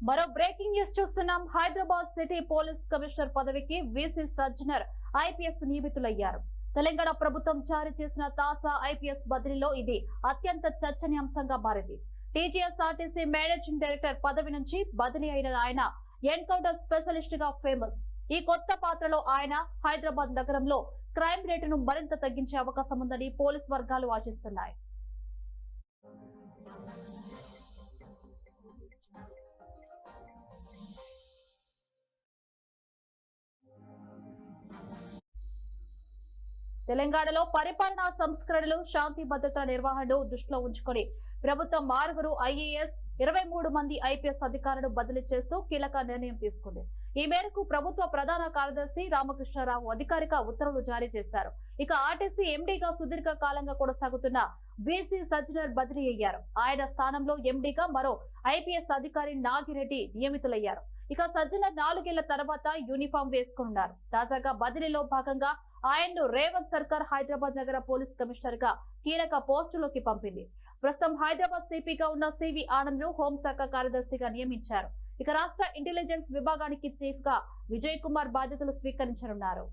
మరో breaking news చూస్తున్నాం. Hyderabad city police commissioner పదవికి వీసీ సజ్జనర్ ఐపీఎస్ నియమితులయ్యారు. తెలంగాణ ప్రభుత్వం జారీ చేసిన తాజా ఐపీఎస్ బదిలీలో ఇది అత్యంత చర్చనీయాంశంగా మారింది. టీజీఎస్ఆర్టీసీ మేనేజింగ్ డైరెక్టర్ పదవి నుంచి బదిలీ అయిన ఆయన ఎన్కౌంటర్ స్పెషలిస్ట్ గా ఫేమస్. ఈ కొత్త పాత్రలో ఆయన హైదరాబాద్ నగరంలో క్రైమ్ రేటును మరింత తగ్గించే అవకాశం ఉందని పోలీస్ వర్గాలు ఆశిస్తున్నాయి. తెలంగాణలో పరిపాలనా సంస్కరణలు, శాంతి భద్రతా నిర్వహణను దృష్టిలో ఉంచుకొని ప్రభుత్వం 6 ఐఏఎస్, 23 మంది ఐపీఎస్ అధికారులను బదిలీ చేస్తూ కీలక నిర్ణయం తీసుకుంది. ఈ మేరకు ప్రభుత్వ ప్రధాన కార్యదర్శి రామకృష్ణారావు అధికారిక ఉత్తర్వులు జారీ చేశారు. ఇక ఆర్టీసీ ఎండీగా సుదీర్ఘ కాలంగా కొనసాగుతున్న వీసీ సజ్జనర్ బదిలీ అయ్యారు. ఆయన స్థానంలో ఎండీగా మరో ఐపీఎస్ అధికారి నాగిరెడ్డి నియమితులయ్యారు. ఇక సజ్జనర్ 4 ఏళ్ల తర్వాత యూనిఫామ్ వేసుకున్నారు. తాజాగా బదిలీలో భాగంగా ఆయన్ను రేవంత్ సర్కార్ హైదరాబాద్ నగర పోలీస్ కమిషనర్ గా కీలక పోస్టులోకి పంపింది. ప్రస్తుతం హైదరాబాద్ సిపిగా ఉన్న సివి ఆనంద్ ను హోంశాఖ కార్యదర్శిగా నియమించారు. ఇక రాష్ట్ర ఇంటెలిజెన్స్ విభాగానికి చీఫ్ గా విజయ్ కుమార్ బాధ్యతలు స్వీకరించనున్నారు.